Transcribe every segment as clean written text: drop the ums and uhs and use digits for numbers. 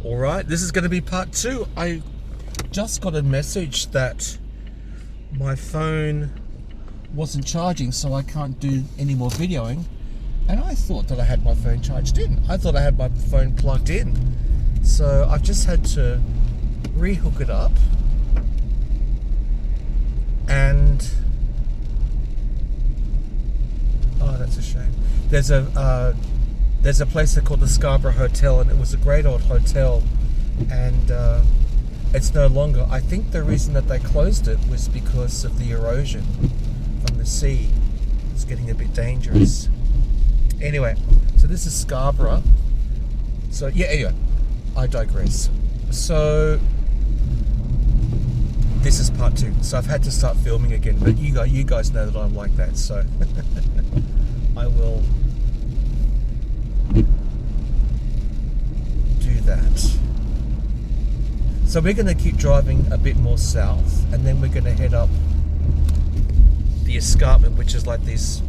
Alright, this is going to be part 2. I just got a message that my phone wasn't charging, so I can't do any more videoing. And I thought that I had my phone charged in. I thought I had my phone plugged in. So I've just had to re-hook it up. And oh, that's a shame. There's a place called the Scarborough Hotel, and it was a great old hotel, and it's no longer. I think the reason that they closed it was because of the erosion from the sea. It's getting a bit dangerous. Anyway, so this is Scarborough. So yeah, anyway, I digress. So this is part 2. So I've had to start filming again, but you guys know that I'm like that, so I will do that. So we're going to keep driving a bit more south, and then we're going to head up the escarpment, which is like this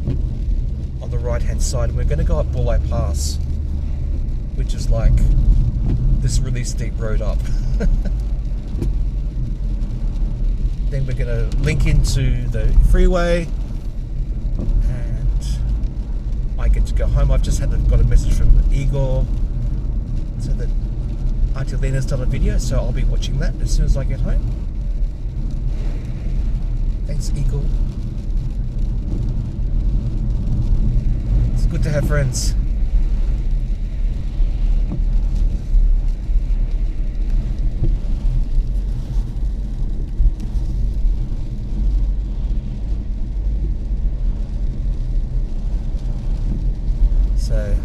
on the right hand side, and we're going to go up Bulli Pass, which is like this really steep road up. Then we're going to link into the freeway, and I get to go home. I've just got a message from Igor, so that Auntie Lena's done a video, so I'll be watching that as soon as I get home. Thanks, Igor. It's good to have friends. So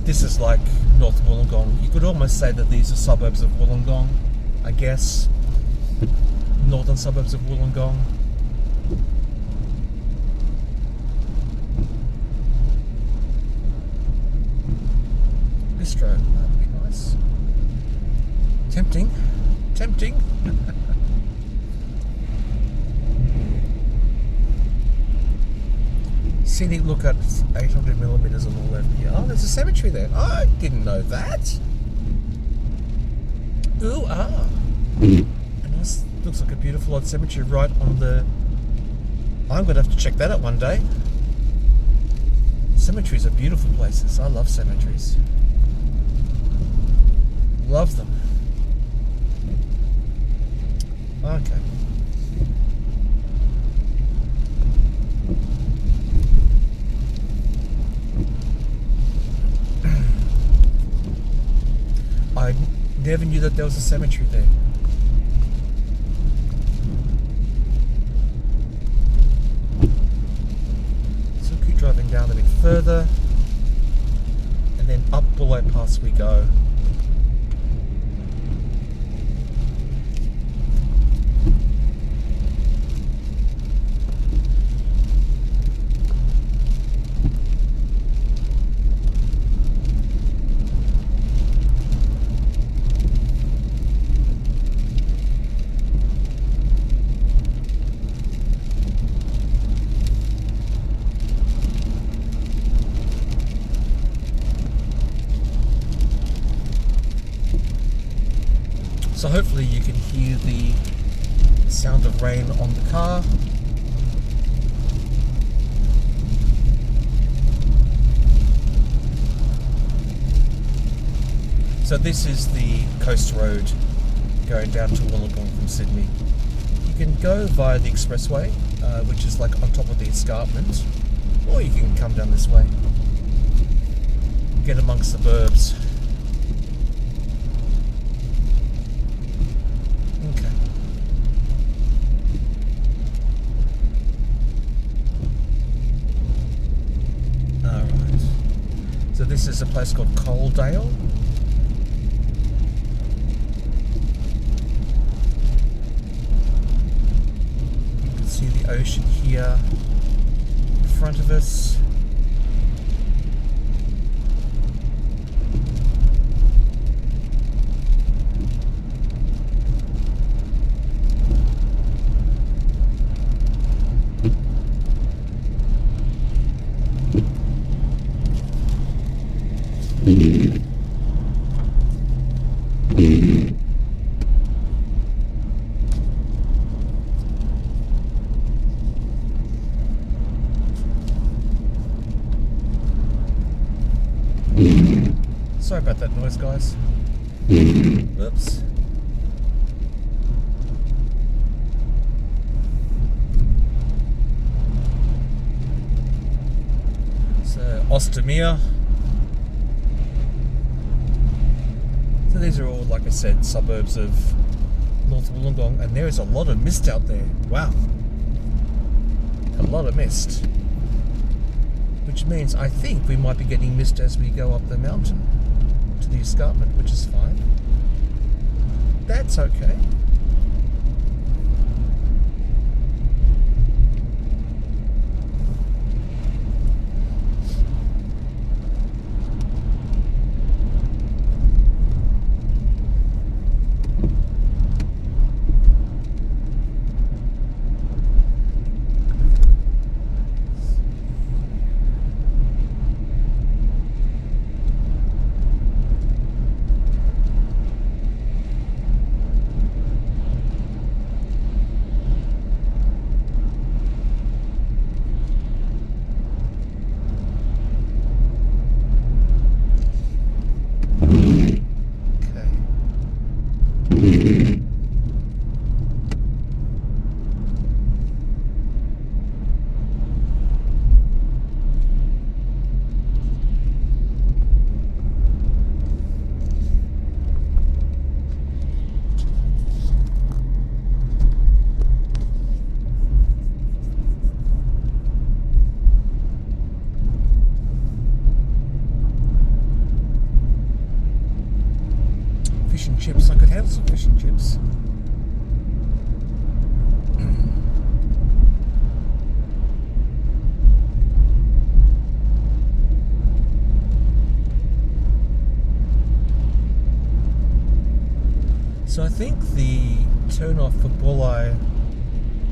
this is like North Wollongong. You could almost say that these are suburbs of Wollongong, I guess. Northern suburbs of Wollongong. Bistro, that would be nice. Tempting. Tempting. Scenic look at 800mm on the left. Yeah, oh, there's a cemetery there. Oh, I didn't know that. Ooh, ah. A nice, looks like a beautiful old cemetery right on the... I'm going to have to check that out one day. Cemeteries are beautiful places. I love cemeteries. Love them. Okay. I never knew that there was a cemetery there. So we'll keep driving down a bit further, and then up Bulli Pass we go. So hopefully you can hear the sound of rain on the car. So this is the coast road going down to Wollongong from Sydney. You can go via the expressway, which is like on top of the escarpment, or you can come down this way, get amongst the burbs. So this is a place called Coaldale. You can see the ocean here in front of us. Sorry about that noise, guys. Oops. So, Ostemere. So these are all, like I said, suburbs of North Wollongong, and there is a lot of mist out there. Wow. A lot of mist. Which means I think we might be getting mist as we go up the mountain to the escarpment, which is fine. That's okay. Fish and chips. I could have some fish and chips. So I think the turn off for Bulli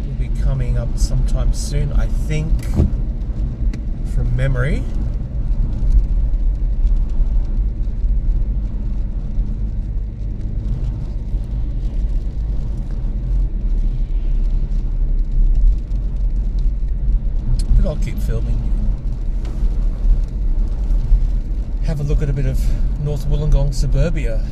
will be coming up sometime soon. I think, from memory. But I'll keep filming. Have a look at a bit of North Wollongong suburbia.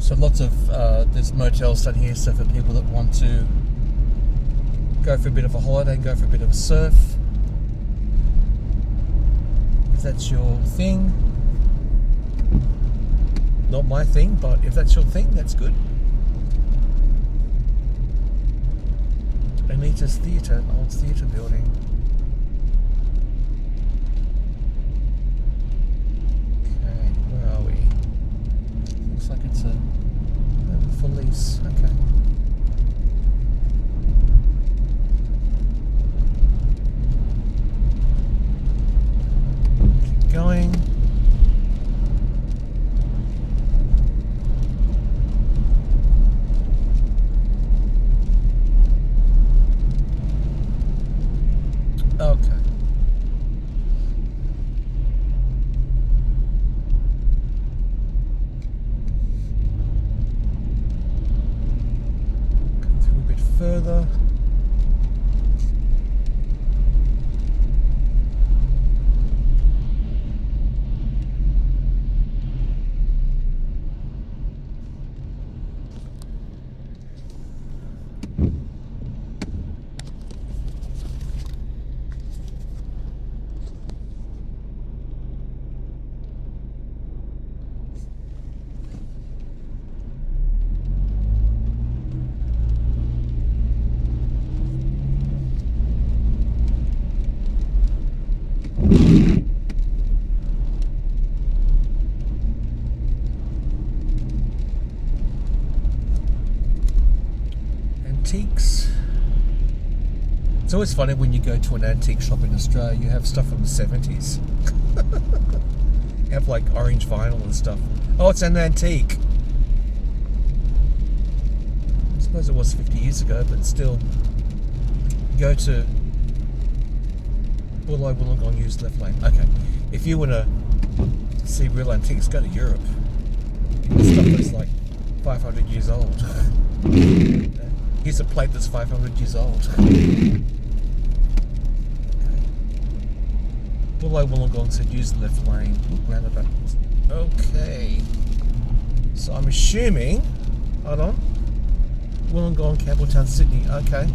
So lots of, there's motels down here, so for people that want to go for a bit of a holiday, go for a bit of a surf, if that's your thing. Not my thing, but if that's your thing, that's good. Anita's Theatre, an old theatre building. Okay, where are we? Looks like it's a for lease. Okay. Keep going. Okay. Go through a bit further. antiques. It's always funny when you go to an antique shop in Australia, you have stuff from the 70s. You have like orange vinyl and stuff. Oh, it's an antique. I suppose it was 50 years ago, but still. Go to Bulli Wollongong, use left lane. Okay. If you want to see real antiques, go to Europe. Stuff that's like 500 years old. Here's a plate that's 500 years old. Bulli Wollongong said use the left lane. Roundabout. Okay. So I'm assuming. Hold on. Wollongong, Campbelltown, Sydney. Okay.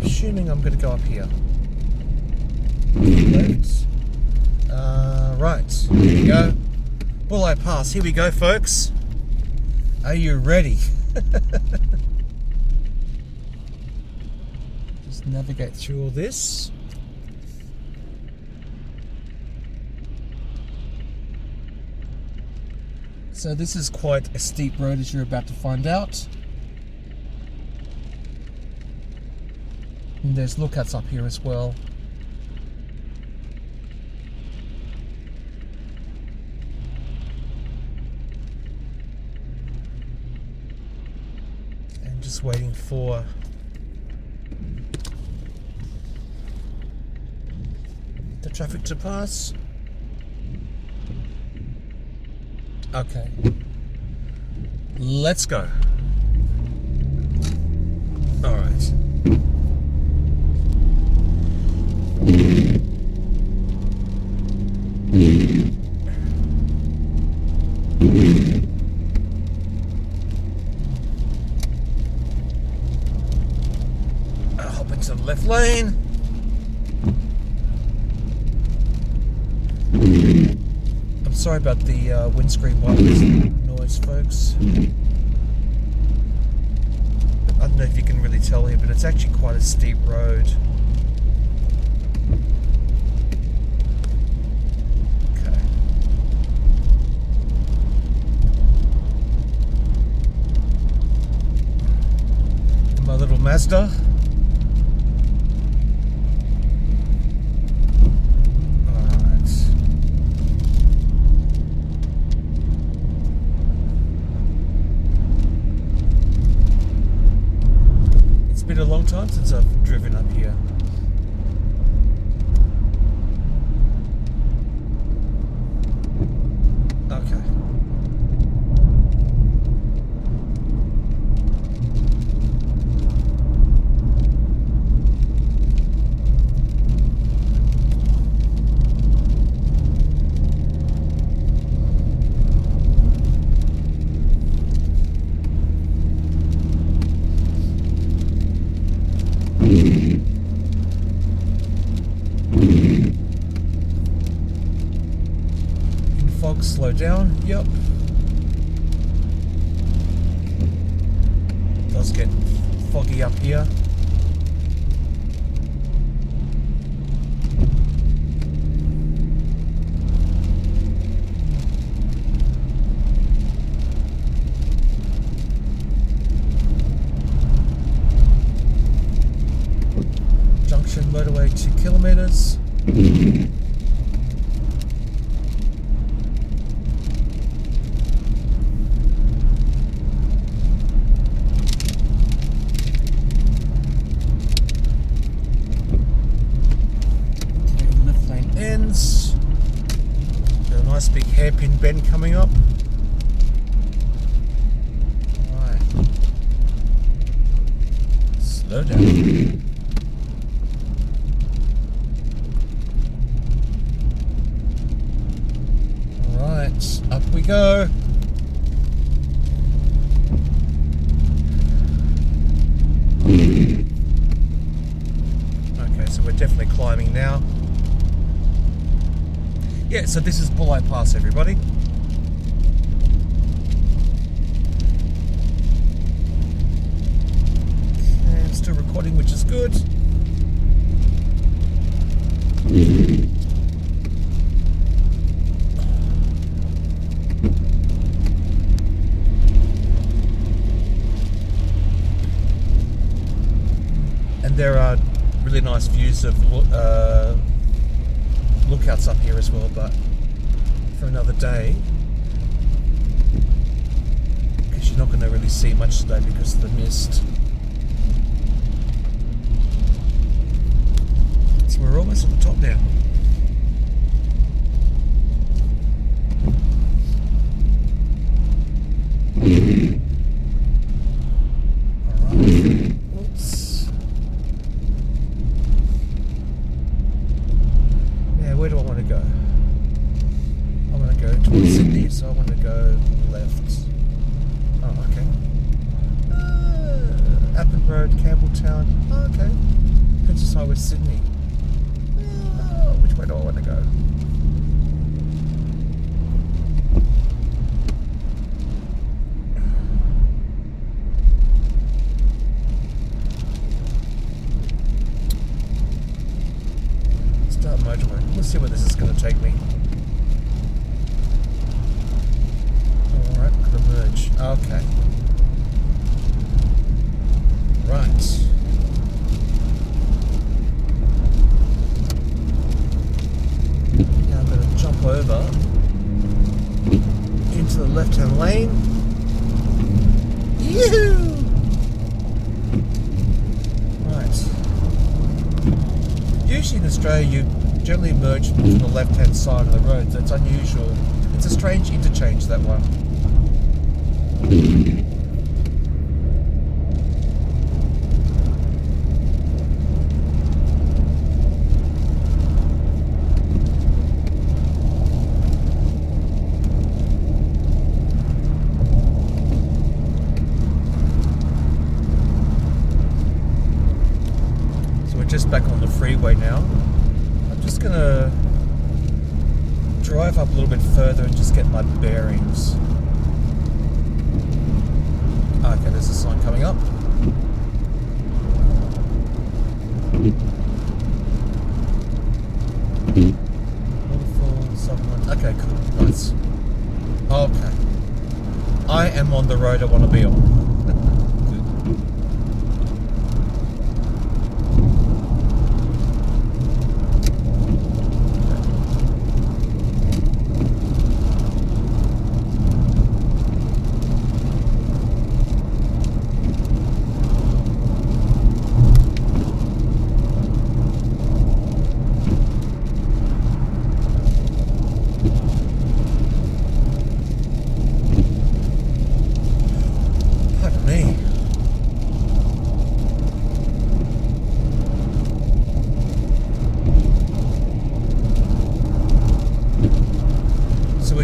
Assuming I'm going to go up here. Left. Right. Here we go. Bulli Pass. Here we go, folks. Are you ready? Just navigate through all this. So this is quite a steep road, as you're about to find out. And there's lookouts up here as well. And just waiting for the traffic to pass. Okay. Let's go. All right. Hop into the left lane. I'm sorry about the windscreen wipers noise, folks. I don't know if you can really tell here, but it's actually quite a steep road. Mazda. Alright. It's been a long time since I've driven up here. Okay. Fog, slow down. Yep. Does get foggy up here. Junction motorway 2 kilometers. Ends. Got a nice big hairpin bend coming up. Alright. Slow down. Alright, up we go. Okay, so we're definitely climbing now. Yeah, so this is Bulli Pass, everybody. Okay, I'm still recording, which is good. And there are really nice views of lookouts up here as well, but for another day, because you're not going to really see much today because of the mist. So we're almost at the top now. Alright. Oops. Yeah, where do I want to go? I want to go towards Sydney, so I want to go left. Oh, okay. Appin Road, Campbelltown. Oh, okay. Princess Highway, Sydney. Which way do I want to go? Start motorway. Let's see where this is going to take me. Alright, got to merge. Okay. Right. Now I'm going to jump over into the left-hand lane. Yoo-hoo! Right. Usually in Australia you generally merge from the left-hand side of the road, so it's unusual. It's a strange interchange, that one. Just back on the freeway now. I'm just gonna drive up a little bit further and just get my bearings. Okay, there's a sign coming up. Waterfall, someone. Okay, cool, nice. Okay, I am on the road I want to be on.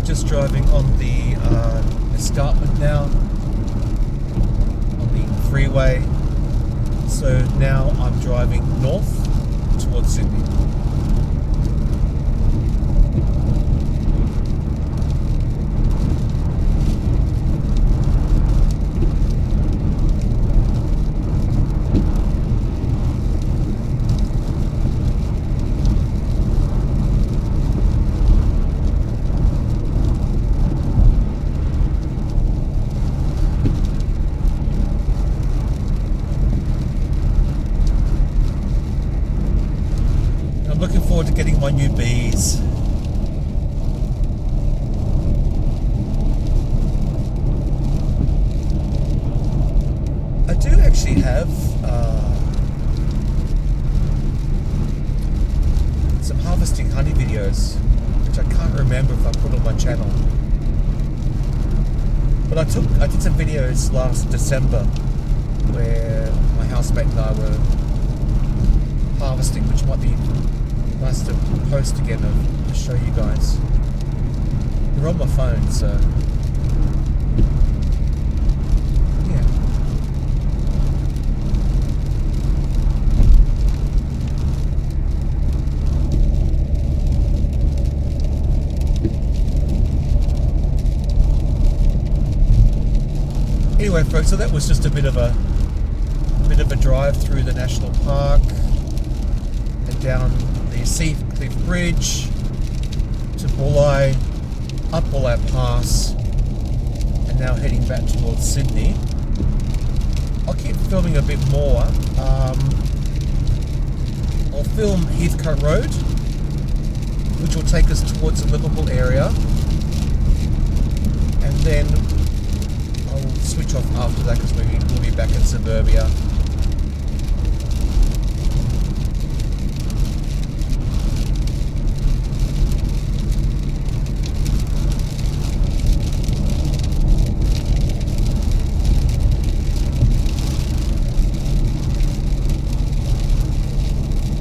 Just driving on the escarpment now on the freeway, so now I'm driving north towards Sydney. To getting my new bees. I do actually have some harvesting honey videos, which I can't remember if I put on my channel. But I did some videos last December where my housemate and I were harvesting, which might be nice to post again and show you guys. They're on my phone, so yeah. Anyway, folks, so that was just a bit of a drive through the national park and down the Seacliff Bridge to Bulli, up Bulli Pass, and now heading back towards Sydney. I'll keep filming a bit more. I'll film Heathcote Road, which will take us towards the Liverpool area, and then I'll switch off after that because we'll be back in suburbia.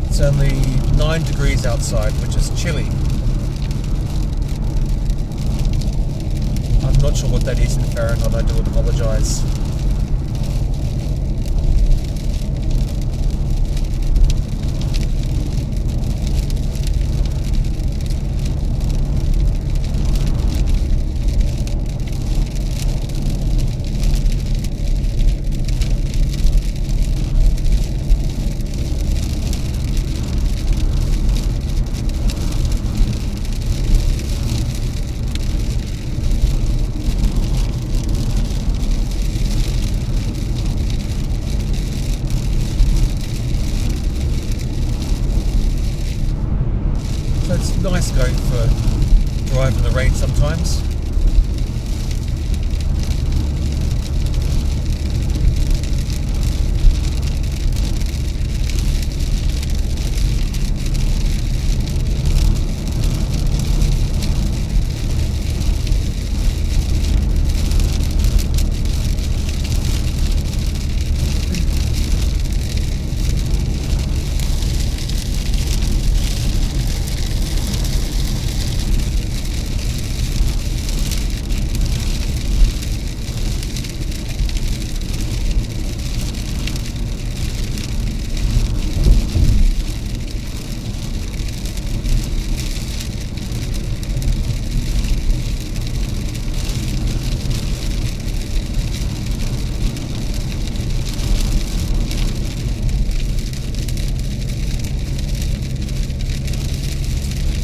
It's only 9 degrees outside, which is chilly. I'm not sure what that is in Fahrenheit, I do apologise. So it's nice going for a drive in the rain sometimes.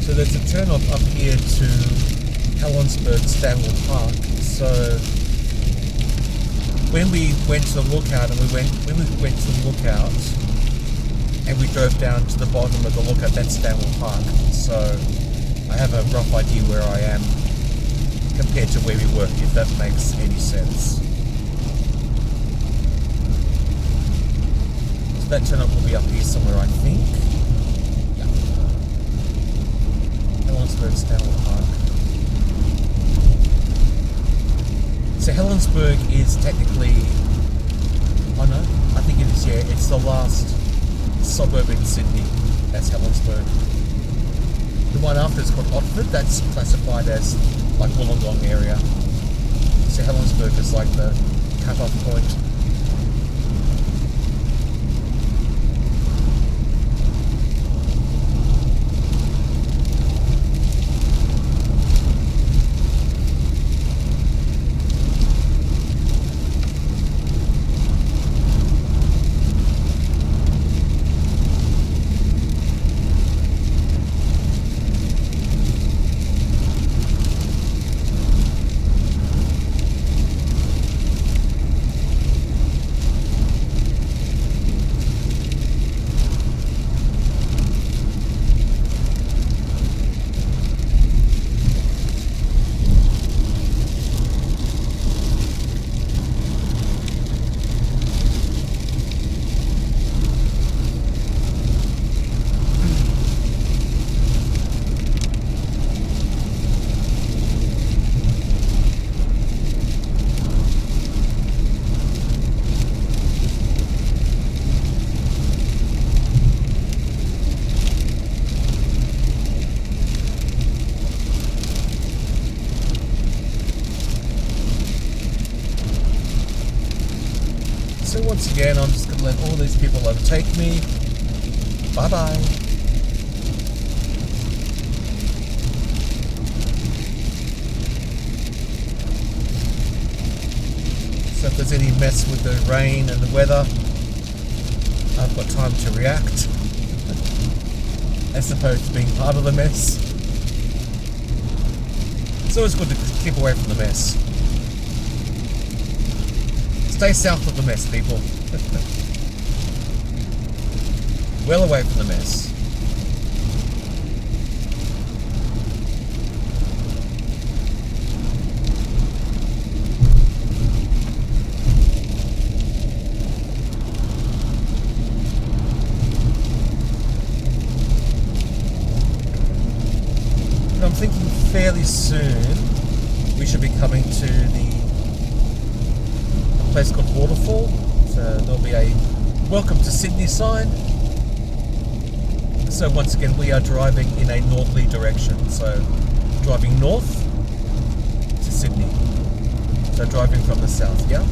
So there's a turn off up here to Helensburgh Stanwell Park. So when we went to the lookout and we drove down to the bottom of the lookout, that's Stanwell Park. So I have a rough idea where I am compared to where we were, if that makes any sense. So that turn up will be up here somewhere, I think. Helensburgh Stanwell Park. So Helensburgh is technically, oh no, I think it is, yeah, it's the last suburb in Sydney. That's Helensburgh. The one after is called Otford, that's classified as like Wollongong area. So Helensburgh is like the cut-off point. So once again, I'm just going to let all these people overtake me. Bye-bye. So if there's any mess with the rain and the weather, I've got time to react, as opposed to being part of the mess. It's always good to keep away from the mess. Stay south of the mess, people. well away from the mess. And I'm thinking fairly soon we should be coming to a place called Waterfall. So there'll be a welcome to Sydney sign. So once again, we are driving in a northerly direction. So driving north to Sydney. So driving from the south, yeah?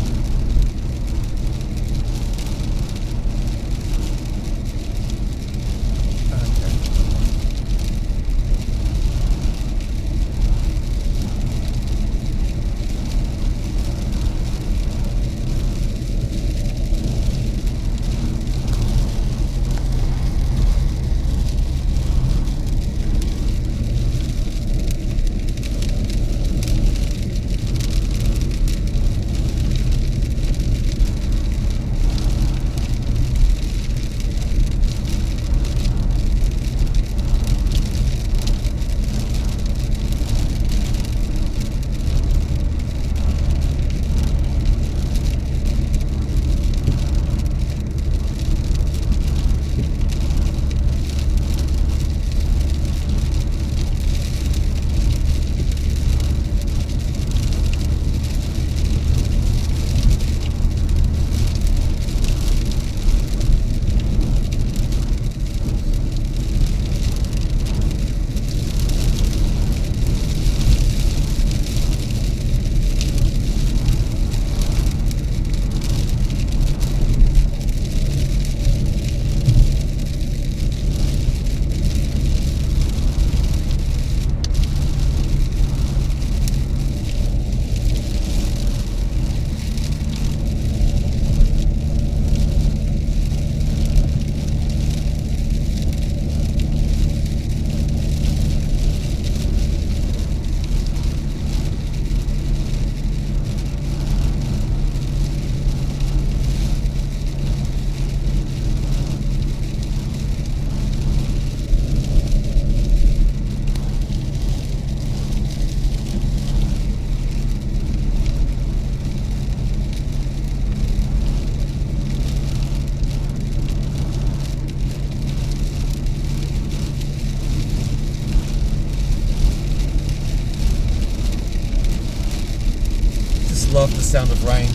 Love the sound of rain.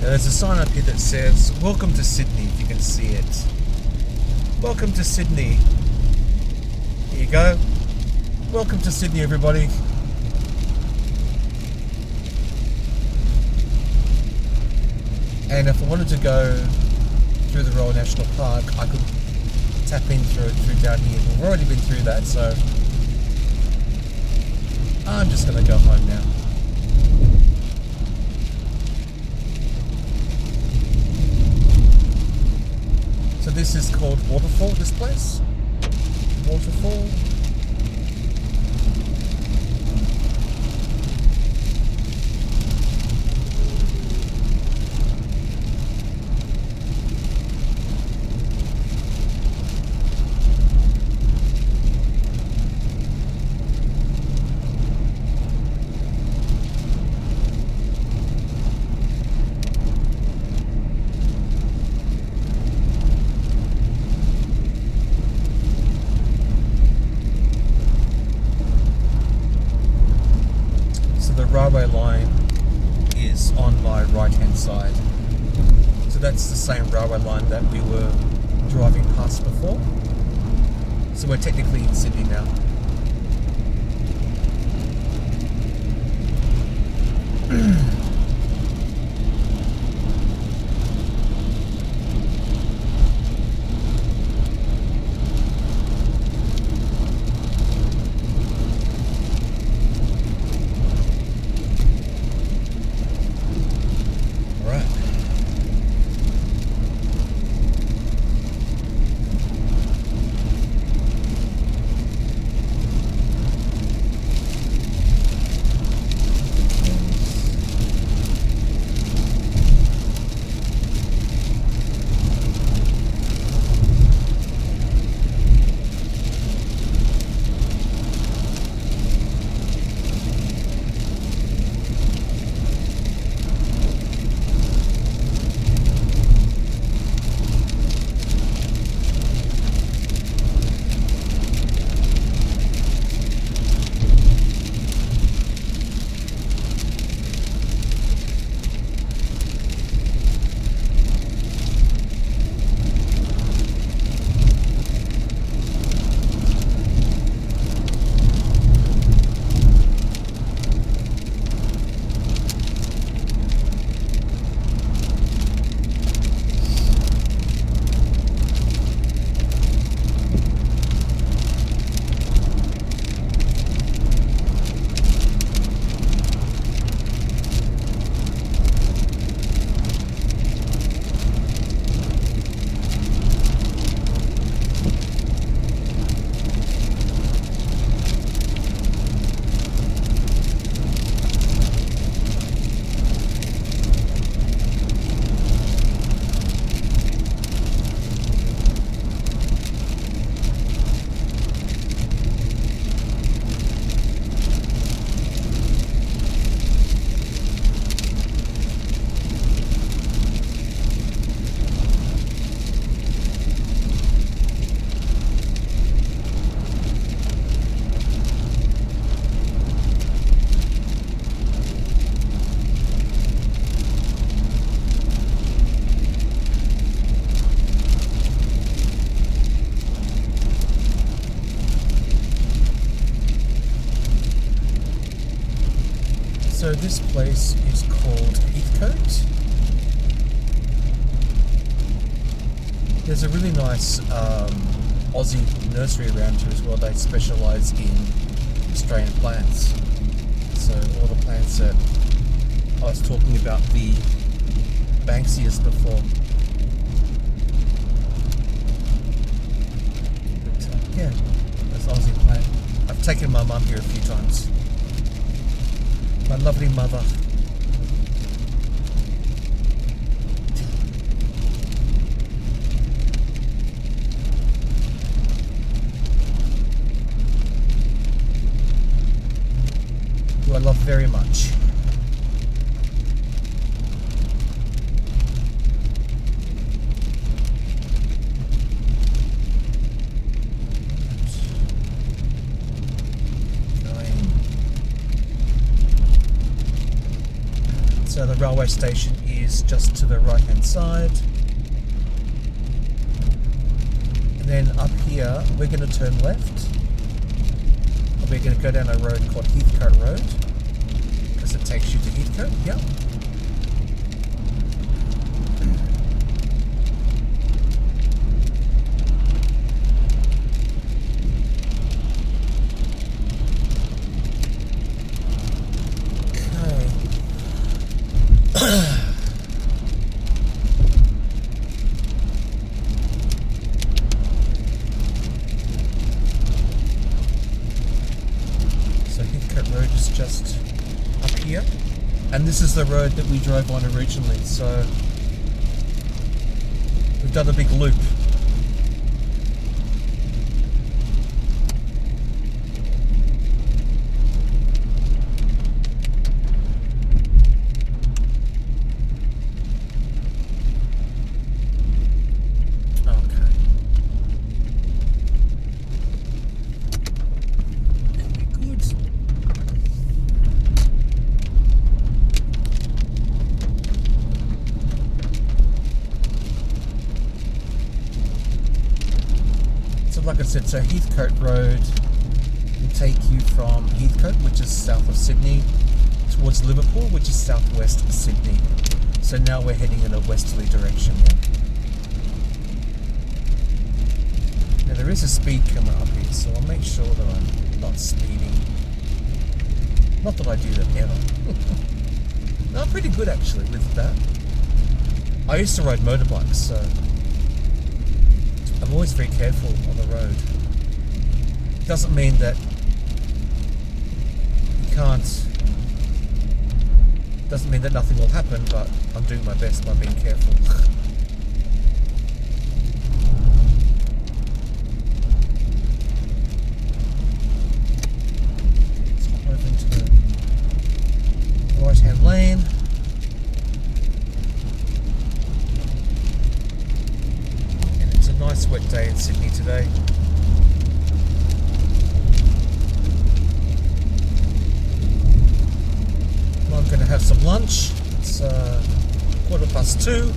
There's a sign up here that says, "Welcome to Sydney," if you can see it. Welcome to Sydney. Here you go. Welcome to Sydney, everybody. And if I wanted to go through the Royal National Park, I could tap in through down here. We've already been through that, so I'm just going to go home now. So this is called Waterfall, this place. Waterfall. Railway line is on my right hand side, so that's the same railway line that we were driving past before, so we're technically in Sydney now. So this place is called Heathcote. There's a really nice Aussie nursery around here as well. They specialise in Australian plants. So all the plants that I was talking about, the Banksias before. But yeah, that's Aussie plant. I've taken my mum here a few times. My lovely mother. Who I love very much. So the railway station is just to the right hand side. And then up here we're going to turn left. We're going to go down a road called Heathcote Road because it takes you to Heathcote. Yep. Just up here, and this is the road that we drove on originally, so we've done a big loop. Like I said, so Heathcote Road will take you from Heathcote, which is south of Sydney, towards Liverpool, which is southwest of Sydney. So now we're heading in a westerly direction. Yeah? Now there is a speed camera up here, so I'll make sure that I'm not speeding. Not that I do that ever. No, I'm pretty good actually with that. I used to ride motorbikes, so I'm always very careful on the road. It doesn't mean that you can't. Doesn't mean that nothing will happen, but I'm doing my best by being careful. Let's hop over into the right-hand lane. And it's a nice wet day in Sydney today. I'm going to have some lunch. It's 2:15.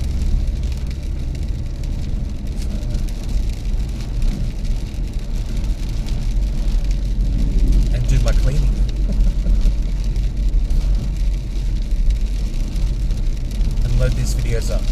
And do my cleaning. And load these videos up.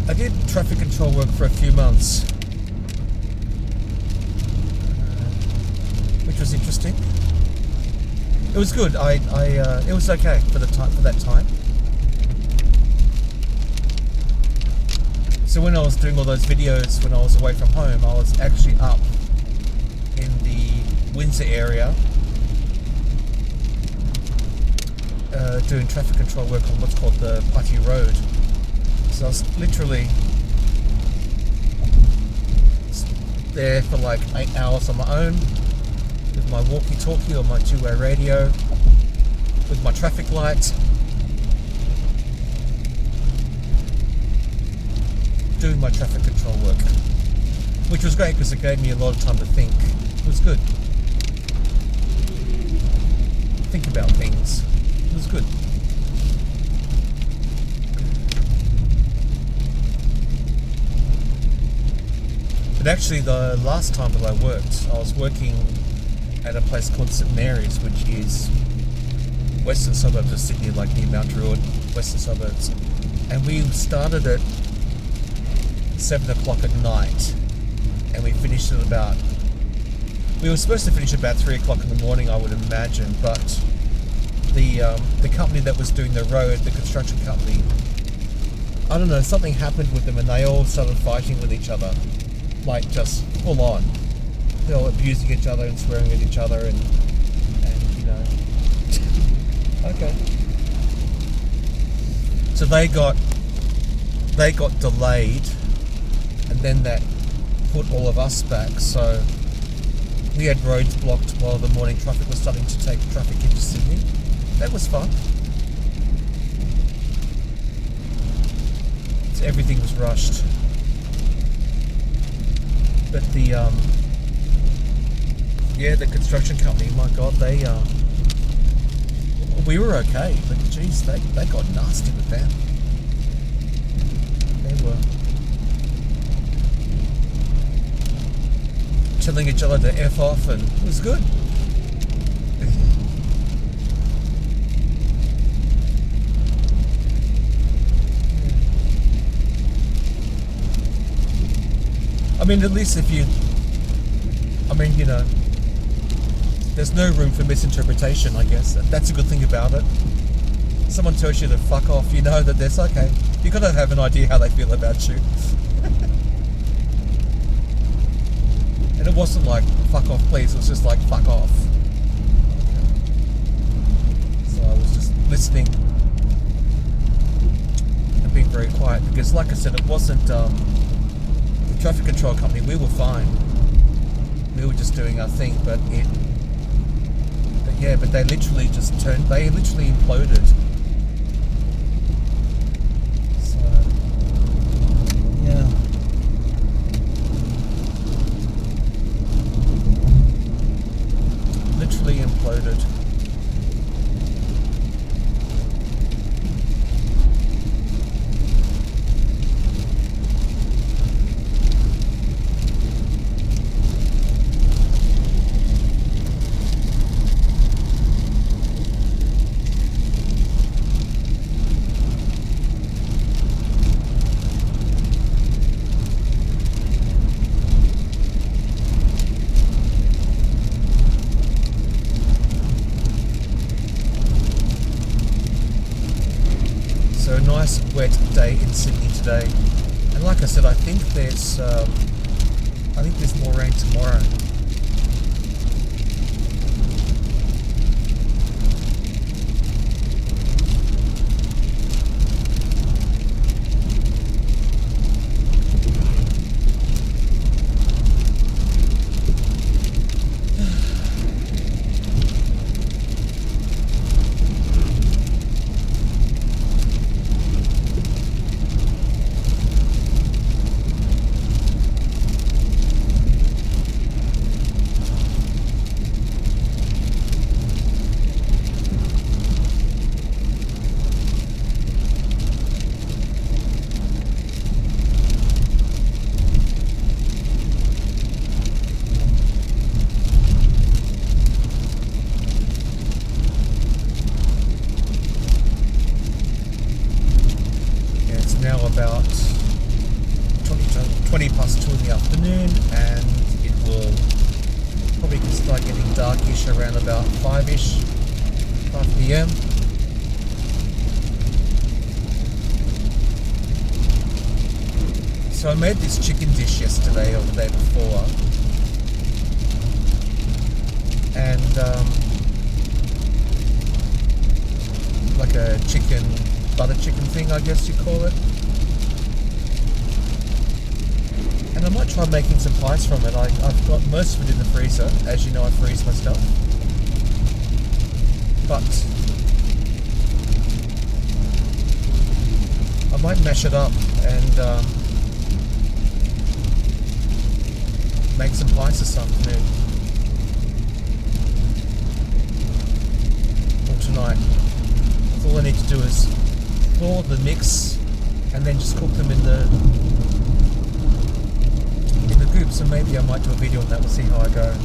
I did traffic control work for a few months, which was interesting. It was good. It was okay for the time for that time. So when I was doing all those videos when I was away from home, I was actually up in the Windsor area doing traffic control work on what's called the Putty Road. So I was literally there for like 8 hours on my own with my walkie-talkie or my two-way radio, with my traffic light, doing my traffic control work, which was great because it gave me a lot of time to think. It was good. Think about things. It was good. But actually, the last time that I worked, I was working at a place called St Mary's, which is western suburbs of Sydney, like near Mount Druitt, western suburbs. And we started at 7 o'clock at night, and we finished at about. We were supposed to finish about 3 o'clock in the morning, I would imagine, but the company that was doing the road, the construction company, I don't know, something happened with them, and they all started fighting with each other. Like just full on. They were abusing each other and swearing at each other and you know. Okay. So they got delayed, and then that put all of us back. So we had roads blocked while the morning traffic was starting to take traffic into Sydney. That was fun. So everything was rushed. But the construction company, my God, we were okay, but geez, they got nasty with that. They were telling each other to F off, and it was good. I mean, at least you know, there's no room for misinterpretation, I guess. That's a good thing about it. Someone tells you to fuck off, you know that that's okay. You gotta have an idea how they feel about you. And it wasn't like, fuck off please, it was just like, fuck off. So I was just listening and being very quiet, because like I said, it wasn't, traffic control company, we were fine. We were just doing our thing, but they literally just they literally imploded. So, yeah. nice wet day in Sydney today, and like I said, I think there's more rain tomorrow. Now about 20 past 2 in the afternoon, and it will probably start getting darkish around about 5 p.m. So I made this chicken dish yesterday or the day before, and like a butter chicken thing, I guess you call it. And I might try making some pies from it. I've got most of it in the freezer. As you know, I freeze my stuff. But I might mash it up and make some pies this afternoon. Or tonight. All I need to do is thaw the mix and then just cook them in the goop. So maybe I might do a video on that. We'll see how I go.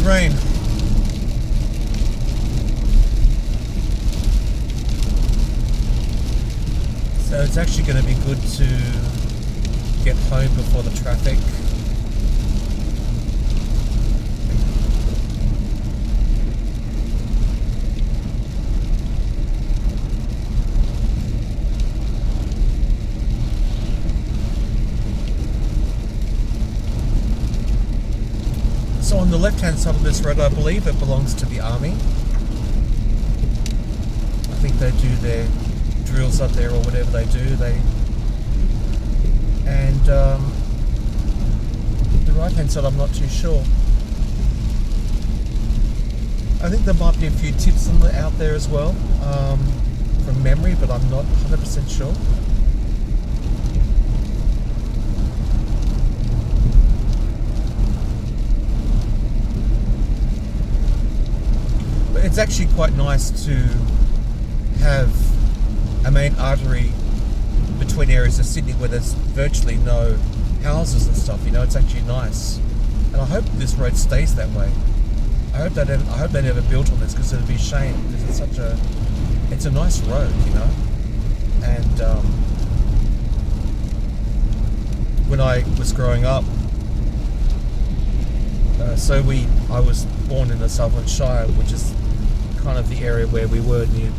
Rain. So it's actually going to be good to get home before the traffic. So on the left-hand side of this road, I believe it belongs to the army. I think they do their drills up there or whatever they do. And the right-hand side, I'm not too sure. I think there might be a few tips out there as well, from memory, but I'm not 100% sure. It's actually quite nice to have a main artery between areas of Sydney where there's virtually no houses and stuff. You know, it's actually nice, and I hope this road stays that way. I hope they never built on this, because it'd be a shame, because it's a nice road, you know. And when I was growing up, I was born in the Sutherland Shire, which is kind of the area where we were near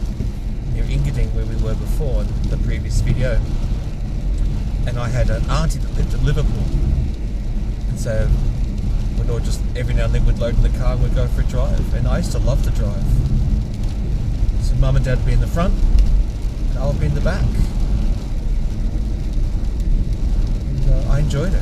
Ingading, where we were before in the previous video. And I had an auntie that lived in Liverpool, and so we'd all just every now and then we'd load in the car and we'd go for a drive, and I used to love to drive. So mum and dad would be in the front and I'll be in the back. enjoyed it.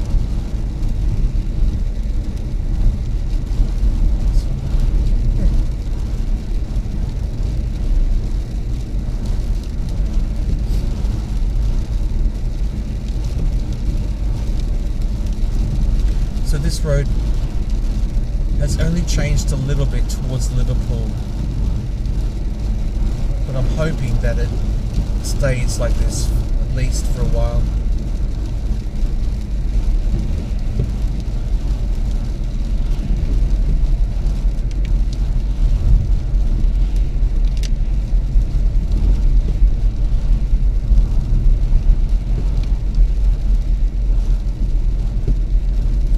So this road has only changed a little bit towards Liverpool, but I'm hoping that it stays like this at least for a while.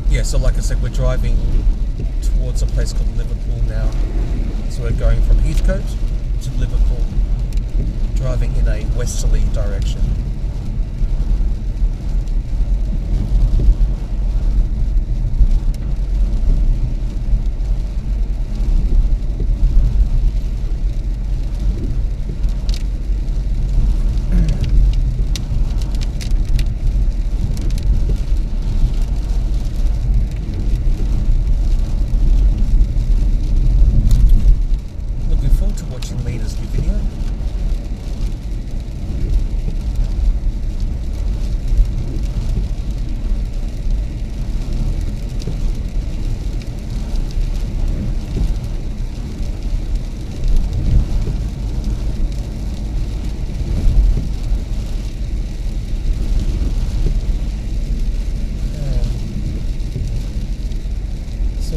Yeah, so like I said, we're driving towards a place called Liverpool now. So we're going from Heathcote to Liverpool, driving in a westerly direction.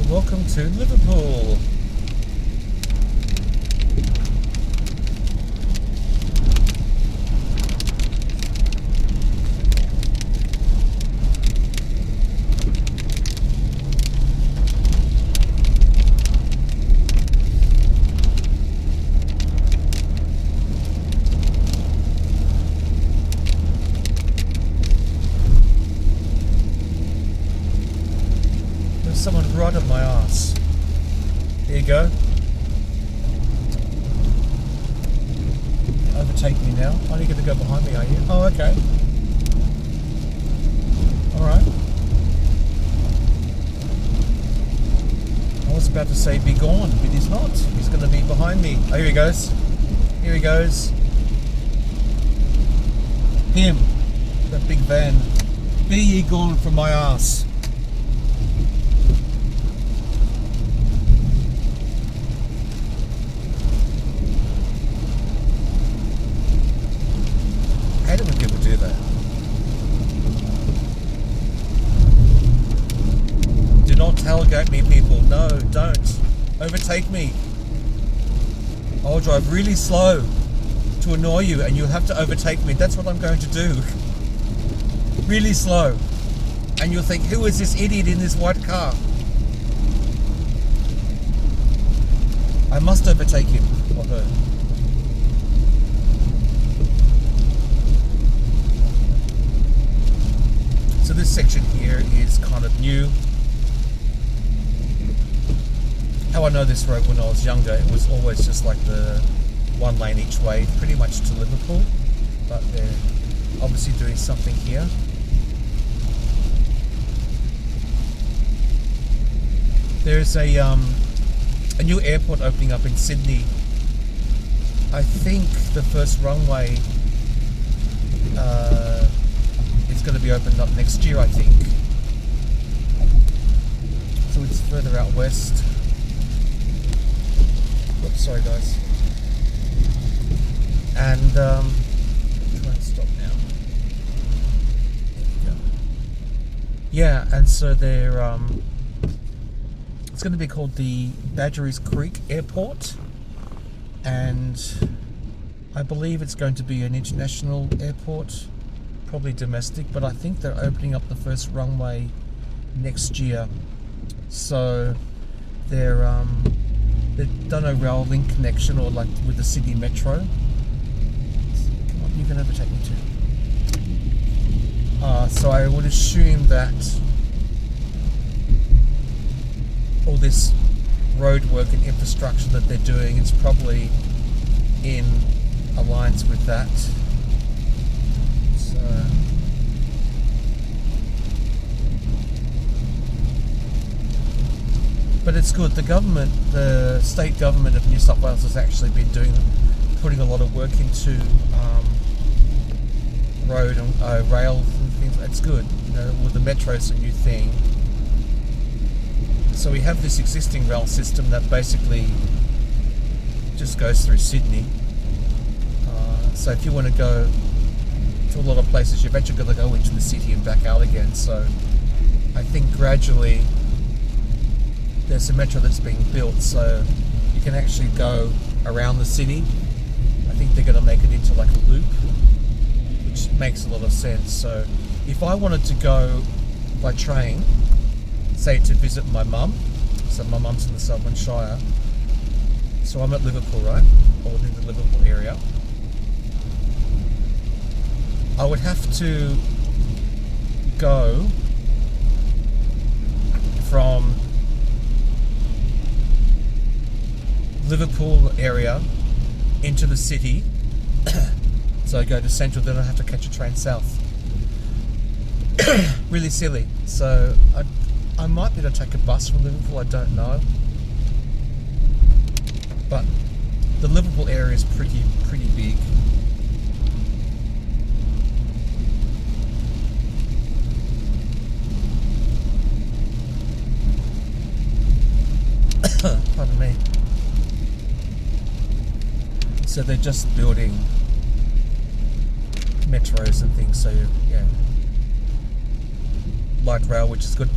Welcome to Liverpool. Someone right up my ass. There you go. Overtake me now. Oh, you're going to go behind me, are you? Oh, okay. Alright. I was about to say be gone, but he's not. He's going to be behind me. Oh, here he goes. Here he goes. Him. That big van. Be ye gone from my ass. How do people do that? Do not tailgate me, people. No, don't. Overtake me. I'll drive really slow to annoy you and you'll have to overtake me. That's what I'm going to do. Really slow. And you'll think, who is this idiot in this white car? I must overtake him or her. So this section here is kind of new. How I know this road when I was younger, it was always just like the one lane each way, pretty much to Liverpool. But they're obviously doing something here. There's a new airport opening up in Sydney. I think the first runway is going to be opened up next year, I think. So it's further out west. Oops, sorry guys. And try and stop now. There we go. Yeah, and so they're it's going to be called the Badgerys Creek Airport, and I believe it's going to be an international airport, probably domestic, but I think they're opening up the first runway next year. So they've done a rail link connection, or like with the Sydney Metro. Come on, you can overtake me too. So I would assume that all this road work and infrastructure that they're doing is probably in alliance with that. So But it's good. The state government of New South Wales has actually been putting a lot of work into road and rail and things. It's good. With the metro's a new thing. So we have this existing rail system that basically just goes through Sydney. So if you want to go to a lot of places, you're eventually going to go into the city and back out again. So I think gradually there's a metro that's being built, so you can actually go around the city. I think they're going to make it into like a loop, which makes a lot of sense. So if I wanted to go by train, say to visit my mum, so my mum's in the Southern Shire, so I'm at Liverpool, right, or in the Liverpool area, I would have to go from Liverpool area into the city. So I go to Central, then I have to catch a train south. Really silly. So I might be able to take a bus from Liverpool, I don't know. But the Liverpool area is pretty big. Pardon me. So they're just building metros and things, so yeah, light rail, which is good.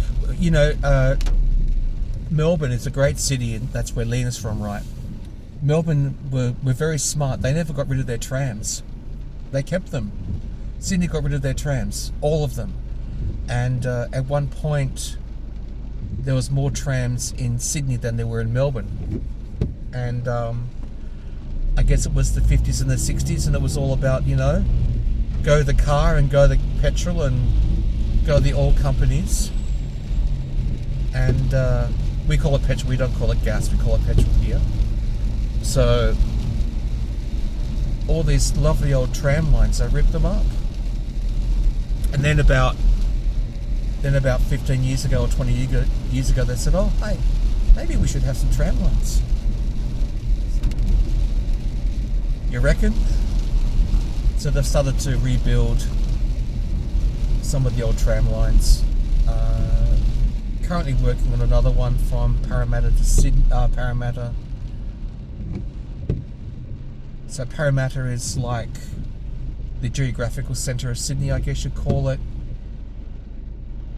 Melbourne is a great city, and that's where Lena's from, right? Melbourne were very smart. They never got rid of their trams. They kept them. Sydney got rid of their trams, all of them. And at one point, there was more trams in Sydney than there were in Melbourne. And I guess it was the 50s and the 60s, and it was all about, go the car and go the petrol and go the oil companies. And we call it petrol, we don't call it gas, we call it petrol here. So all these lovely old tram lines, they ripped them up. And then about 15 years ago or 20 years ago, they said, oh, hey, maybe we should have some tram lines. You reckon? So they've started to rebuild some of the old tram lines. Currently working on another one from Parramatta to Sydney. Parramatta. So Parramatta is like the geographical centre of Sydney, I guess you'd call it.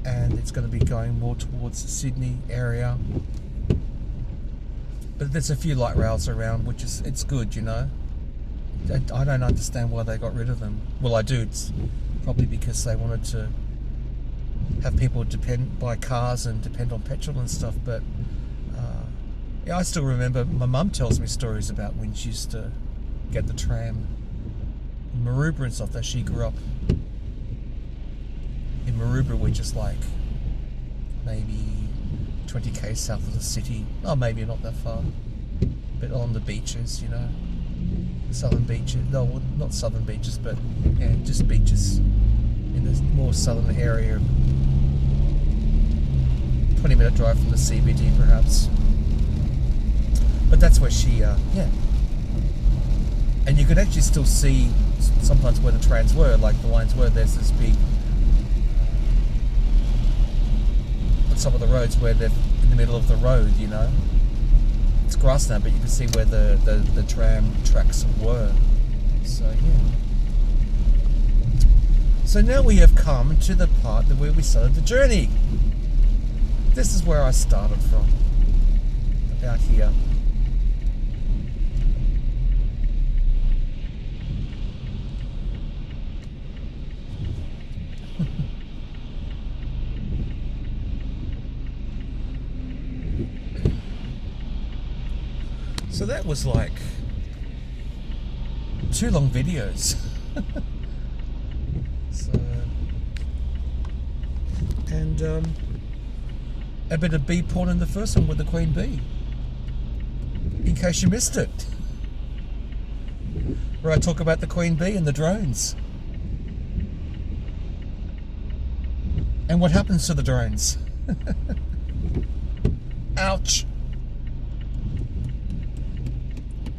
And it's going to be going more towards the Sydney area. But there's a few light rails around, which is, it's good, I don't understand why they got rid of them. Well, I do. It's probably because they wanted to have people buy cars and depend on petrol and stuff. But I still remember my mum tells me stories about when she used to get the tram in Maroubra and stuff, that she grew up in Maroubra, which is like maybe 20k south of the city. Oh, maybe not that far, but on the beaches, southern beaches. No, well, not southern beaches, but yeah, just beaches in the more southern area. 20-minute drive from the CBD, perhaps. But that's where she, And you could actually still see sometimes where the trains were, like the lines were. There's this big, on some of the roads where they're in the middle of the road, It's grass now, but you can see where the tram tracks were. So, yeah. So now we have come to the part where we started the journey. This is where I started from. About here. So that was like 2 long videos. And a bit of bee porn in the first one with the queen bee, in case you missed it, where I talk about the queen bee and the drones and what happens to the drones. Ouch.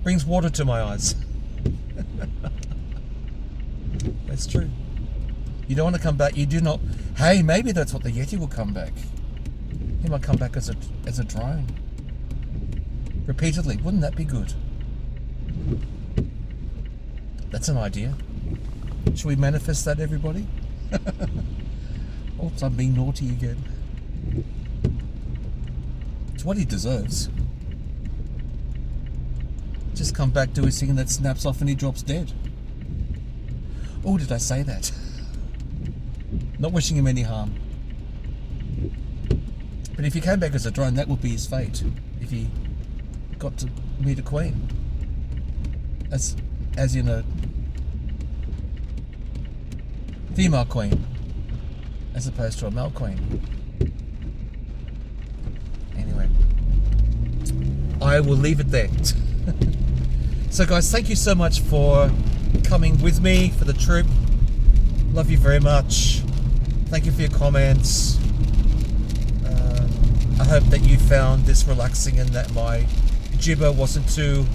Brings water to my eyes. That's true. You don't want to come back. You do not. Hey, maybe that's what the Yeti will come back. He might come back as a drone. Repeatedly. Wouldn't that be good? That's an idea. Should we manifest that, everybody? Oops, I'm being naughty again. It's what he deserves. Just come back, do his thing, and that snaps off and he drops dead. Oh, did I say that? Not wishing him any harm. But if he came back as a drone, that would be his fate. If he got to meet a queen. As in a female queen. As opposed to a male queen. Anyway. I will leave it there. So guys, thank you so much for coming with me for the trip. Love you very much. Thank you for your comments. I hope that you found this relaxing and that my gibber wasn't too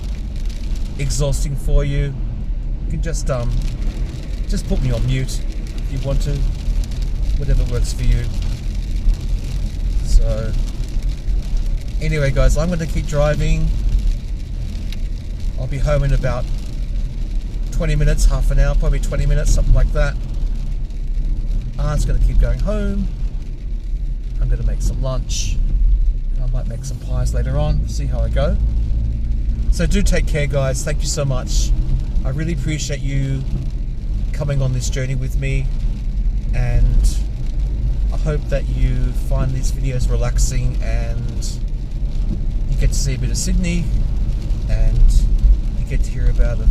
exhausting for you. You can just put me on mute if you want to. Whatever works for you. So anyway guys, I'm going to keep driving. I'll be home in about 20 minutes, half an hour, probably 20 minutes, something like that. Aunt's going to keep going home. I'm going to make some lunch. I might make some pies later on, see how I go. So do take care guys, thank you so much. I really appreciate you coming on this journey with me, and I hope that you find these videos relaxing and you get to see a bit of Sydney, and you get to hear about a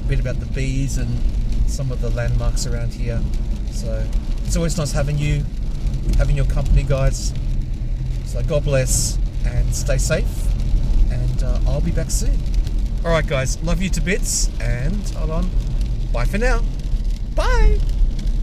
bit about the bees and some of the landmarks around here. So it's always nice having your company guys. So God bless and stay safe, and I'll be back soon. Alright guys, love you to bits, and hold on, bye for now. Bye.